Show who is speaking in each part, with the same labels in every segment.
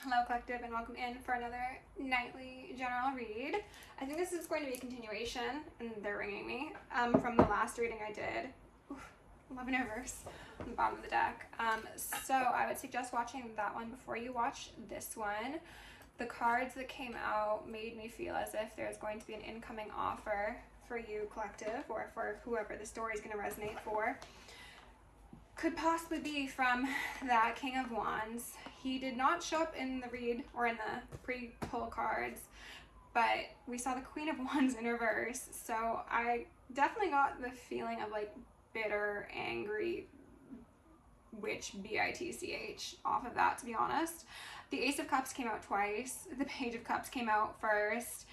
Speaker 1: Hello collective, and welcome in for another nightly general read. I think this is going to be a continuation, and they're ringing me, from the last reading I did. Oof, love in reverse on the bottom of the deck. So I would suggest watching that one before you watch this one. The cards that came out made me feel as if there's going to be an incoming offer for you collective, or for whoever the story is going to resonate for. Could possibly be from that King of Wands. He did not show up in the read or in the pre-pull cards, but we saw the Queen of Wands in reverse. So I definitely got the feeling of like bitter, angry witch, bitch, off of that, to be honest. The Ace of Cups came out twice. The Page of Cups came out first.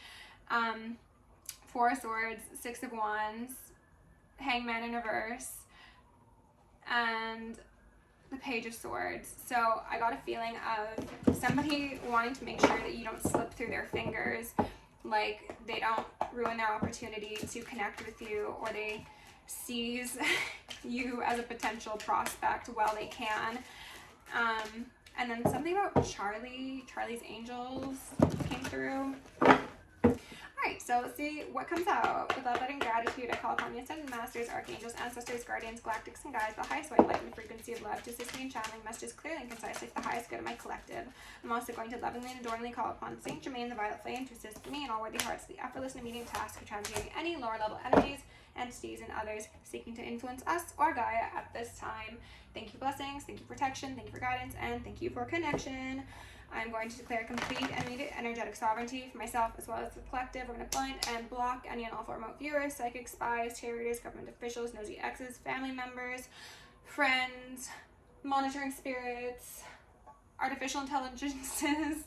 Speaker 1: Four of Swords, Six of Wands, Hangman in reverse, and the Page of Swords. So I got a feeling of somebody wanting to make sure that you don't slip through their fingers, like they don't ruin their opportunity to connect with you, or they seize you as a potential prospect while they can. And then something about Charlie's Angels came through. Alright, so let's see what comes out. With love, light, and gratitude, I call upon the Ascended Masters, Archangels, Ancestors, Guardians, Galactics, and Guides, the highest white light and the frequency of love, to assist me in channeling messages clearly and concisely for the highest good of my collective. I'm also going to lovingly and adoringly call upon Saint Germain, the Violet Flame, to assist me and all worthy hearts with the effortless and immediate task of transmuting any lower level energies, entities, and others seeking to influence us or Gaia at this time. Thank you, blessings, thank you, protection, thank you for guidance, and thank you for connection. I'm going to declare complete and immediate energetic sovereignty for myself as well as the collective. We're going to blind and block any and all remote viewers, psychics, spies, tarot readers, government officials, nosy exes, family members, friends, monitoring spirits, artificial intelligences,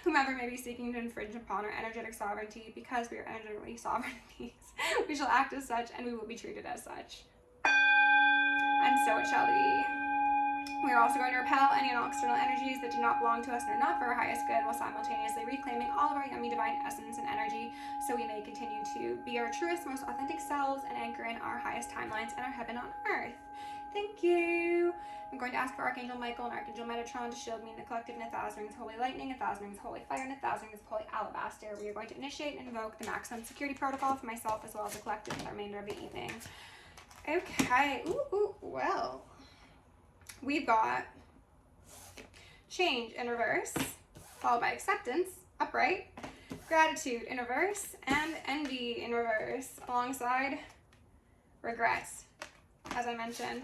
Speaker 1: whomever may be seeking to infringe upon our energetic sovereignty. Because we are energetically sovereign beings, we shall act as such, and we will be treated as such. And so it shall be. We are also going to repel any and all external energies that do not belong to us and are not for our highest good, while simultaneously reclaiming all of our yummy divine essence and energy, so we may continue to be our truest, most authentic selves and anchor in our highest timelines and our heaven on earth. Thank you. I'm going to ask for Archangel Michael and Archangel Metatron to shield me in the collective in 1,000 rings of holy lightning, 1,000 rings of holy fire, and 1,000 rings of holy alabaster. We are going to initiate and invoke the maximum security protocol for myself as well as the collective for the remainder of the evening. Okay. Well. We've got change in reverse, followed by acceptance, upright, gratitude in reverse, and envy in reverse, alongside regrets, as I mentioned.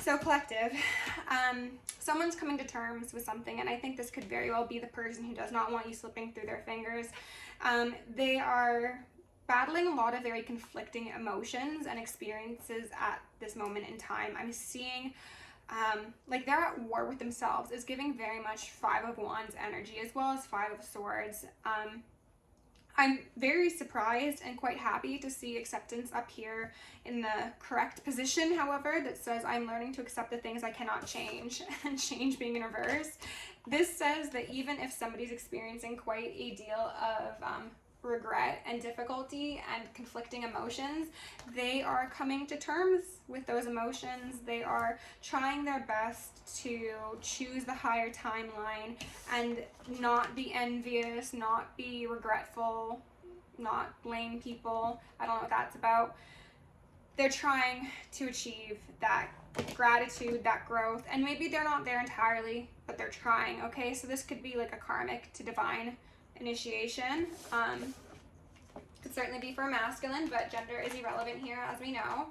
Speaker 1: So collective, someone's coming to terms with something, and I think this could very well be the person who does not want you slipping through their fingers. They are battling a lot of very conflicting emotions and experiences at this moment in time. I'm seeing like they're at war with themselves. Is giving very much Five of Wands energy as well as Five of Swords. I'm very surprised and quite happy to see acceptance up here in the correct position, however, that says I'm learning to accept the things I cannot change, and change being in reverse. This says that even if somebody's experiencing quite a deal of regret and difficulty and conflicting emotions, they are coming to terms with those emotions. They are trying their best to choose the higher timeline and not be envious, not be regretful, not blame people. I don't know what that's about. They're trying to achieve that gratitude, that growth, and maybe they're not there entirely, but they're trying. Okay, so this could be like a karmic to divine initiation. Could certainly be for a masculine, but gender is irrelevant here, as we know.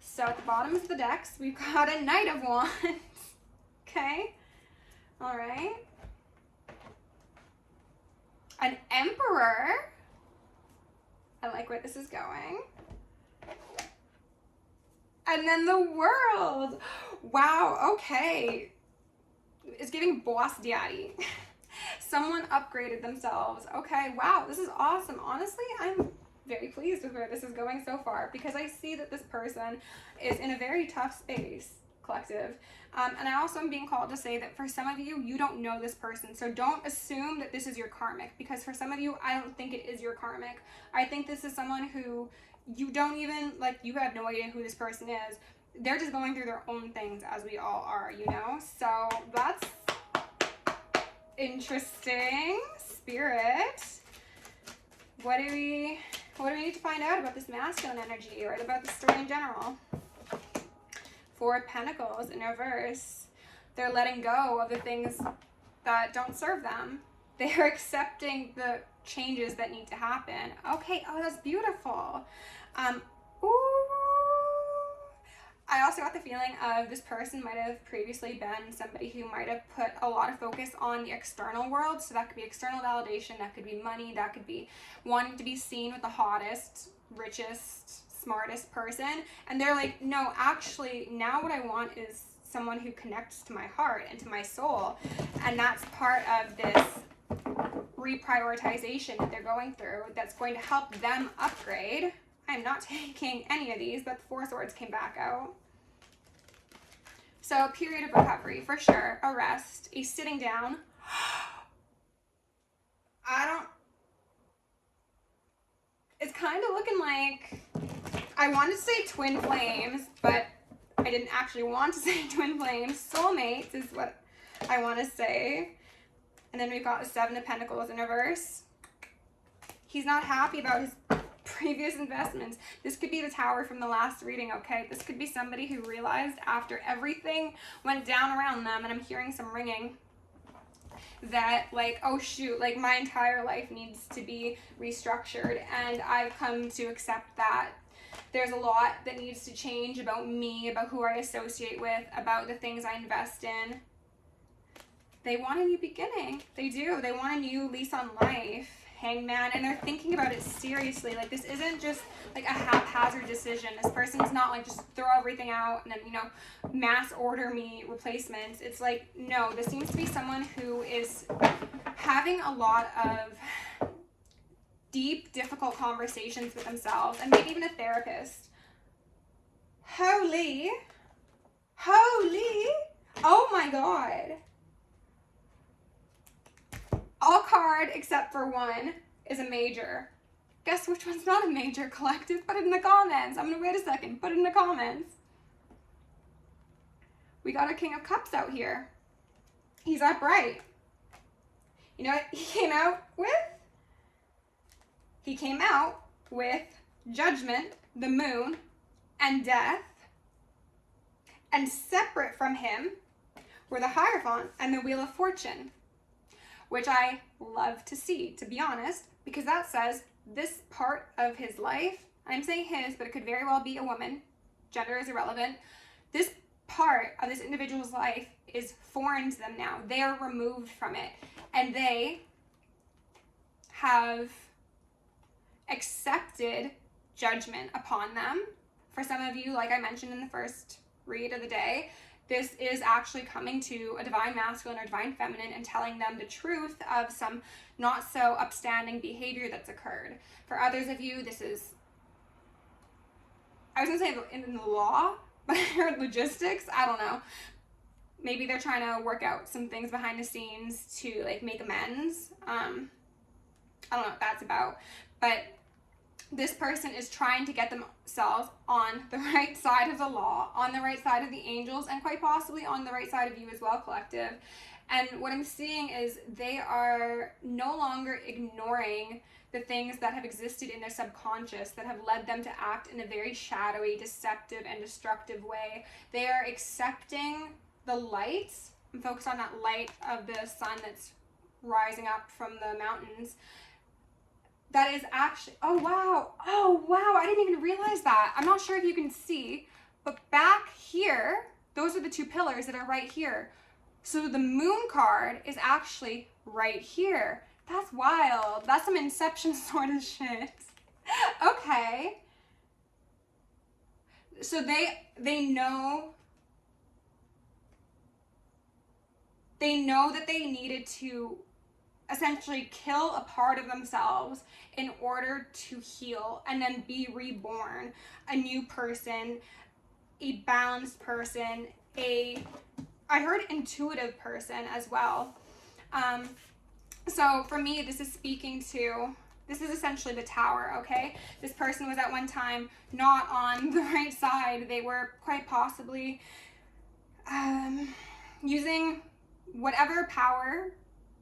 Speaker 1: So at the bottom of the decks, we've got a Knight of Wands. Okay, all right. An Emperor. I like where this is going. And then the World. Wow, okay. It's giving boss daddy. Someone upgraded themselves. Okay, wow, this is awesome. Honestly, I'm very pleased with where this is going so far, because I see that this person is in a very tough space, collective. And I also am being called to say that for some of you, you don't know this person. So don't assume that this is your karmic, because for some of you, I don't think it is your karmic. I think this is someone who you don't even, like, you have no idea who this person is. They're just going through their own things, as we all are, you know? So that's Interesting. Spirit. What do we need to find out about this masculine energy or about the story in general? Four of Pentacles in reverse. They're letting go of the things that don't serve them. They're accepting the changes that need to happen. Okay, oh, that's beautiful. Ooh. I also got the feeling of this person might have previously been somebody who might have put a lot of focus on the external world. So that could be external validation, that could be money, that could be wanting to be seen with the hottest, richest, smartest person. And they're like, no, actually, now what I want is someone who connects to my heart and to my soul. And that's part of this reprioritization that they're going through that's going to help them upgrade. I'm not taking any of these, but the Four Swords came back out. So a period of recovery, for sure. A rest, a sitting down. It's kind of looking like, I wanted to say twin flames, but I didn't actually want to say twin flames. Soulmates is what I want to say. And then we've got the Seven of Pentacles in reverse. He's not happy about his previous investments. This could be the Tower from the last reading, okay? This could be somebody who realized after everything went down around them, and I'm hearing some ringing, that like, oh shoot, like my entire life needs to be restructured, and I've come to accept that. There's a lot that needs to change about me, about who I associate with, about the things I invest in. They want a new beginning. They do. They want a new lease on life. Hangman, and they're thinking about it seriously. Like, this isn't just like a haphazard decision. This person's not like just throw everything out and then, you know, mass order me replacements. It's like, no, this seems to be someone who is having a lot of deep, difficult conversations with themselves, and maybe even a therapist. Holy, oh my God. All card except for one is a major. Guess which one's not a major, collective? Put it in the comments. I'm gonna wait a second. Put it in the comments. We got a King of Cups out here. He's upright. You know what he came out with? He came out with Judgment, the Moon, and Death. And separate from him were the Hierophant and the Wheel of Fortune, which I love to see, to be honest, because that says this part of his life, I'm saying his, but it could very well be a woman, gender is irrelevant, this part of this individual's life is foreign to them now. They are removed from it, and they have accepted judgment upon them. For some of you, like I mentioned in the first read of the day, this is actually coming to a divine masculine or divine feminine and telling them the truth of some not so upstanding behavior that's occurred. For others of you, this is, I was gonna say in the law, but logistics, I don't know. Maybe they're trying to work out some things behind the scenes to like make amends. I don't know what that's about, but this person is trying to get themselves on the right side of the law, on the right side of the angels, and quite possibly on the right side of you as well, collective. And what I'm seeing is they are no longer ignoring the things that have existed in their subconscious that have led them to act in a very shadowy, deceptive, and destructive way. They are accepting the light. I'm focused on that light of the sun that's rising up from the mountains. That is actually, oh wow, I didn't even realize that. I'm not sure if you can see, but back here, those are the two pillars that are right here. So the moon card is actually right here. That's wild. That's some Inception sort of shit. Okay. So they know that they needed to essentially kill a part of themselves in order to heal and then be reborn, a new person, a balanced person, I heard intuitive person as well. So for me, this is essentially the Tower, okay? This person was at one time not on the right side. They were quite possibly using whatever power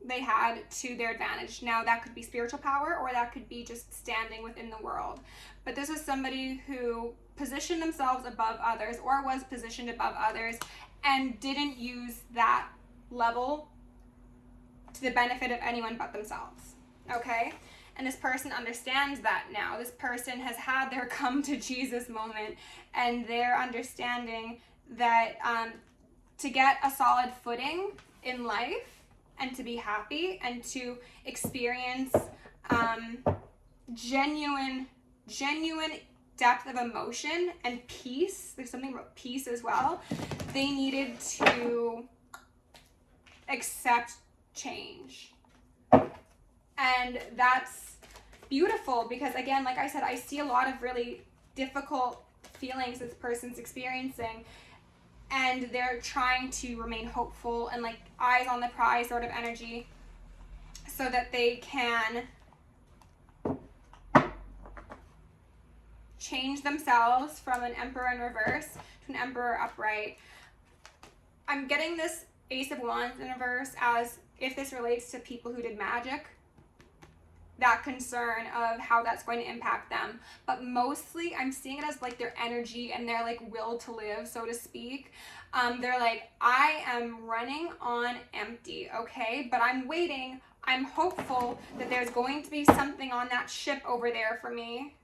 Speaker 1: they had to their advantage. Now that could be spiritual power, or that could be just standing within the world. But this was somebody who positioned themselves above others, or was positioned above others, and didn't use that level to the benefit of anyone but themselves. Okay? And this person understands that now. This person has had their come to Jesus moment, and they're understanding that to get a solid footing in life and to be happy and to experience genuine depth of emotion and peace, there's something about peace as well, they needed to accept change. And that's beautiful because, again, like I said, I see a lot of really difficult feelings this person's experiencing, and they're trying to remain hopeful and like eyes on the prize sort of energy so that they can change themselves from an Emperor in reverse to an Emperor upright. I'm getting this Ace of Wands in reverse as if this relates to people who did magic, that concern of how that's going to impact them. But mostly I'm seeing it as like their energy and their like will to live, so to speak. They're like, I am running on empty, okay? But I'm waiting. I'm hopeful that there's going to be something on that ship over there for me.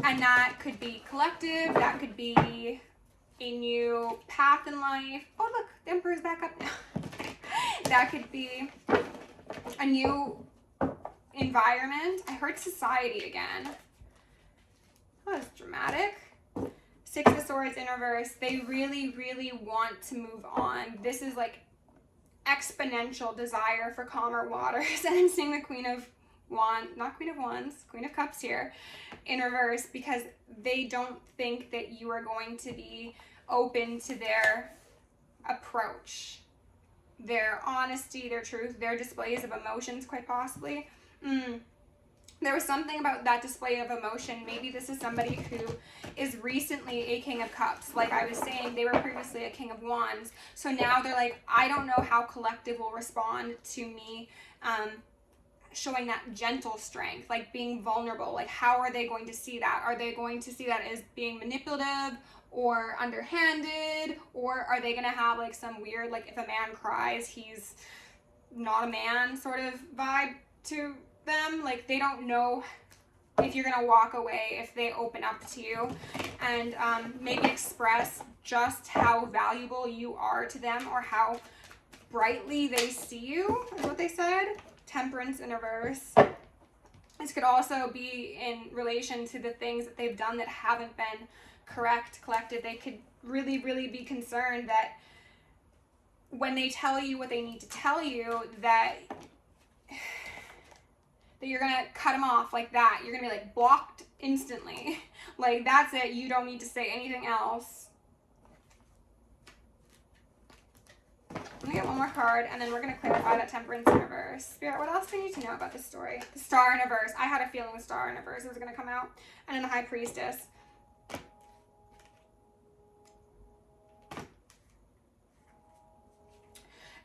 Speaker 1: And that could be collective, that could be a new path in life. Oh look, the Emperor's back up now. That could be a new environment. I heard society again. Oh, that's dramatic. Six of Swords in reverse. They really, really want to move on. This is like exponential desire for calmer waters. And I'm seeing the Queen of Wands, not Queen of Wands, Queen of Cups here in reverse, because they don't think that you are going to be open to their approach, their honesty, their truth, their displays of emotions, quite possibly. There was something about that display of emotion. Maybe this is somebody who is recently a King of Cups. Like I was saying, they were previously a King of Wands. So now they're like, I don't know how collective will respond to me showing that gentle strength, like being vulnerable. Like how are they going to see that? Are they going to see that as being manipulative or underhanded? Or are they going to have like some weird, like if a man cries, he's not a man sort of vibe to them? Like they don't know if you're going to walk away if they open up to you, and maybe express just how valuable you are to them or how brightly they see you, is what they said. Temperance in reverse. This could also be in relation to the things that they've done that haven't been correct, collected. They could really, really be concerned that when they tell you what they need to tell you, that you're going to cut them off like that. You're going to be like blocked instantly. Like that's it. You don't need to say anything else. I'm going to get one more card, and then we're going to clarify that Temperance in reverse. Spirit, what else do you need to know about this story? The Star in reverse. I had a feeling the Star in reverse was going to come out. And then the High Priestess.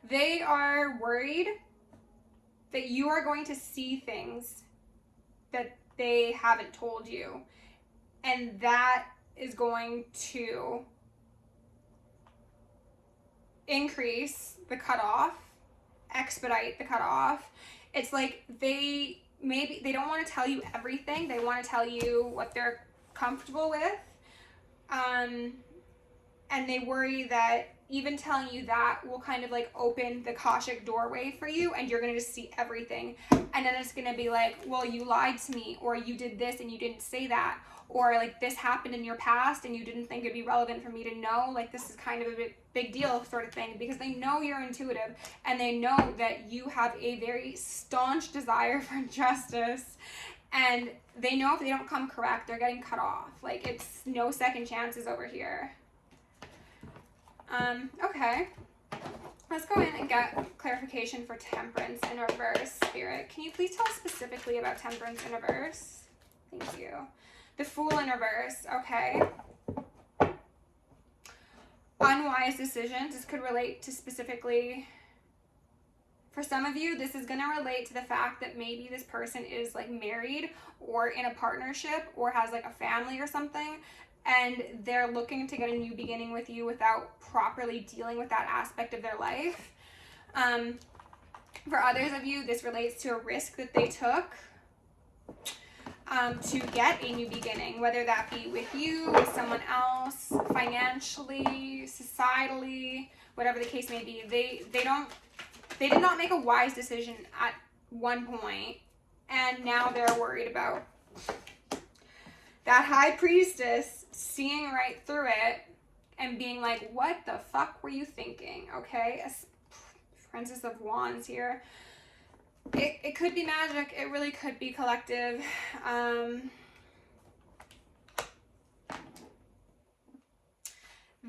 Speaker 1: They are worried that you are going to see things that they haven't told you. And that is going to increase the cutoff, expedite the cutoff. It's like they don't want to tell you everything. They want to tell you what they're comfortable with. And they worry that even telling you that will kind of like open the Akashic doorway for you, and you're going to just see everything. And then it's going to be like, well, you lied to me, or you did this and you didn't say that, or like this happened in your past and you didn't think it'd be relevant for me to know. Like this is kind of a big deal sort of thing, because they know you're intuitive and they know that you have a very staunch desire for justice, and they know if they don't come correct, they're getting cut off. Like it's no second chances over here. Okay. Let's go in and get clarification for Temperance in reverse. Spirit, can you please tell us specifically about Temperance in reverse? Thank you. The Fool in reverse. Okay. unwise decisions. This could relate to specifically, for some of you, this is going to relate to the fact that maybe this person is like married or in a partnership or has like a family or something, and they're looking to get a new beginning with you without properly dealing with that aspect of their life. For others of you, this relates to a risk that they took to get a new beginning, whether that be with you, with someone else, financially, societally, whatever the case may be. They did not make a wise decision at one point, and now they're worried about that high priestess seeing right through it and being like, what the fuck were you thinking? Okay, Princess of Wands here. It could be magic. It really could be collective.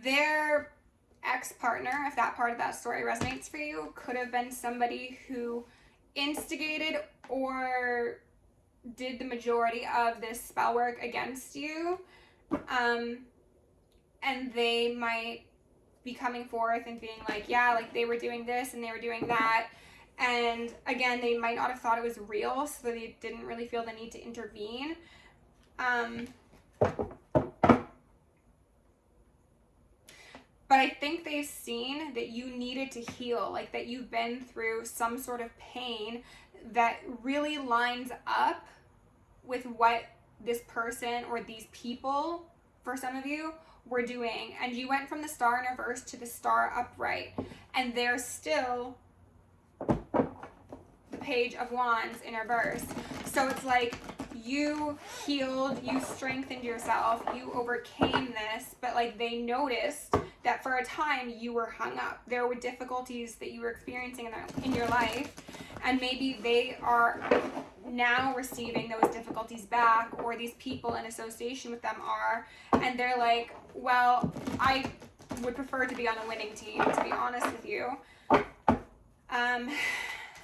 Speaker 1: Their ex-partner, if that part of that story resonates for you, could have been somebody who instigated or did the majority of this spell work against you. And they might be coming forth and being like, yeah, like they were doing this and they were doing that. And again, they might not have thought it was real, so they didn't really feel the need to intervene. But I think they've seen that you needed to heal, like that you've been through some sort of pain that really lines up with what this person or these people, for some of you, were doing. And you went from the Star in reverse to the Star upright. And they're still the Page of Wands in reverse. So it's like you healed, you strengthened yourself, you overcame this, but like they noticed that for a time you were hung up. There were difficulties that you were experiencing in your life, and maybe they are now receiving those difficulties back, or these people in association with them are, and they're like, well, I would prefer to be on a winning team, to be honest with you.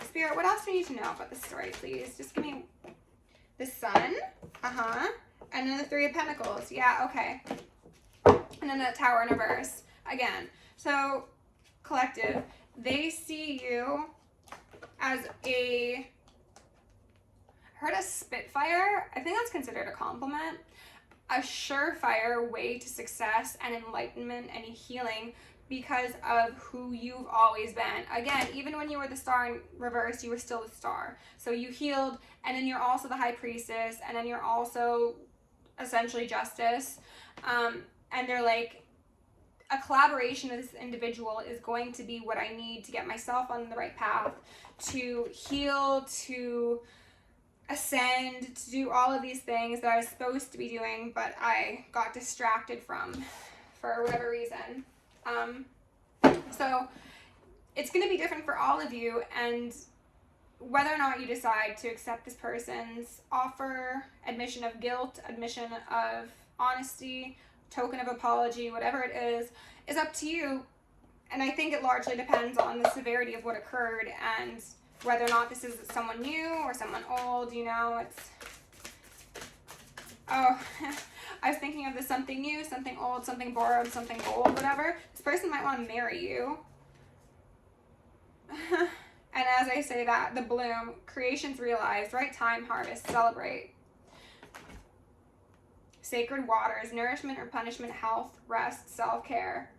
Speaker 1: Spirit, what else do you need to know about this story, please? Just give me the Sun, and then the Three of Pentacles. Yeah, okay. And then the Tower in reverse again. So collective, they see you as I heard a Spitfire. I think that's considered a compliment. A surefire way to success and enlightenment and healing because of who you've always been. Again, even when you were the Star in reverse, you were still the Star. So you healed, and then you're also the High Priestess, and then you're also essentially Justice. And they're like, a collaboration with this individual is going to be what I need to get myself on the right path, to heal, to ascend, to do all of these things that I was supposed to be doing, but I got distracted from for whatever reason. So it's going to be different for all of you, and whether or not you decide to accept this person's offer, admission of guilt, admission of honesty, token of apology, whatever it is up to you. And I think it largely depends on the severity of what occurred and whether or not this is someone new or someone old. You know, it's, oh, I was thinking of this something new, something old, something borrowed, something gold, whatever. This person might want to marry you. And as I say that, the bloom, creation's realized, right time, harvest, celebrate. Sacred waters, nourishment or punishment, health, rest, self-care.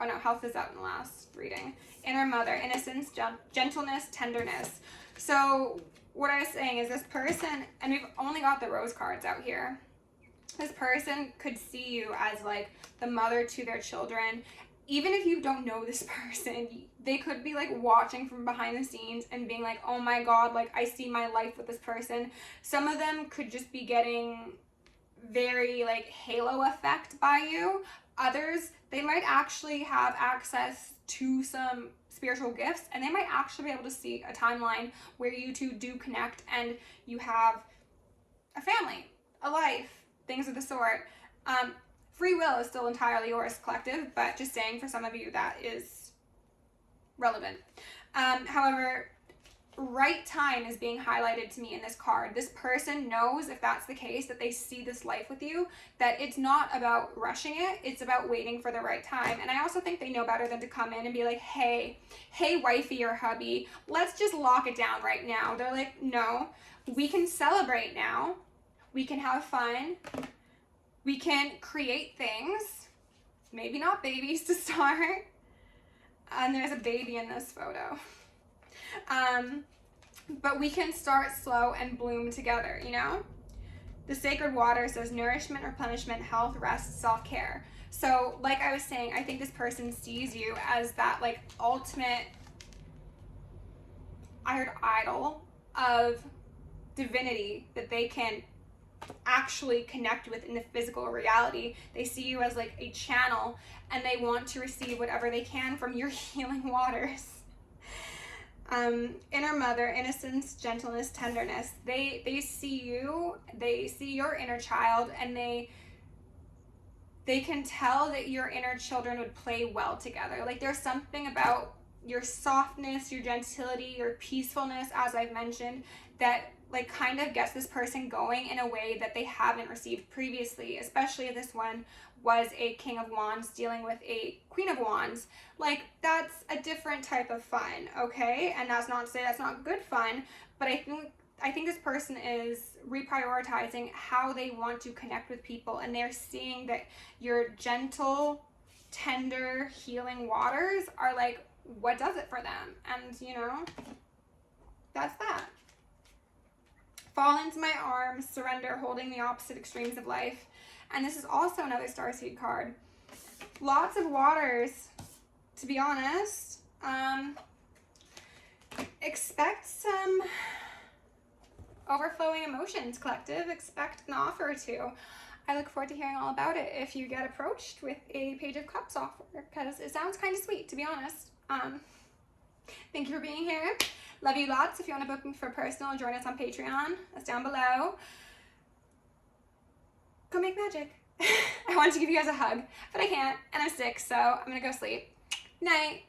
Speaker 1: Oh no, health is out in the last reading. Inner mother, innocence, gentleness, tenderness. So what I was saying is this person, and we've only got the rose cards out here. This person could see you as like the mother to their children. Even if you don't know this person, they could be like watching from behind the scenes and being like, oh my God, like I see my life with this person. Some of them could just be getting very like halo effect by you. Others, they might actually have access to some spiritual gifts, and they might actually be able to see a timeline where you two do connect and you have a family, a life, things of the sort. Free will is still entirely yours, collective, but just saying for some of you that is relevant. However, right time is being highlighted to me in this card. This person knows, if that's the case, that they see this life with you, that it's not about rushing it, it's about waiting for the right time. And I also think they know better than to come in and be like, hey wifey or hubby, let's just lock it down right now. They're like, no, we can celebrate now, we can have fun, we can create things, maybe not babies to start. And there's a baby in this photo. But we can start slow and bloom together, you know? The sacred water says nourishment, replenishment, health, rest, self-care. So like I was saying, I think this person sees you as that like ultimate, I heard idol of divinity that they can actually connect with in the physical reality. They see you as like a channel, and they want to receive whatever they can from your healing waters. Inner mother, innocence, gentleness, tenderness. They see you, they see your inner child, and they can tell that your inner children would play well together. Like there's something about your softness, your gentility, your peacefulness, as I've mentioned, that like kind of gets this person going in a way that they haven't received previously, especially if this one was a King of Wands dealing with a Queen of Wands. Like that's a different type of fun, okay? And that's not to say that's not good fun, but I think this person is reprioritizing how they want to connect with people, and they're seeing that your gentle, tender, healing waters are like what does it for them. And you know, that's that. Fall into my arms, surrender, holding the opposite extremes of life. And this is also another starseed card. Lots of waters, to be honest. Expect some overflowing emotions, collective. Expect an offer or two. I look forward to hearing all about it if you get approached with a Page of Cups offer, because it sounds kind of sweet, to be honest. Thank you for being here. Love you lots. If you want to book me for personal, join us on Patreon. That's down below. Go make magic. I want to give you guys a hug, but I can't, and I'm sick, so I'm gonna go sleep. Night.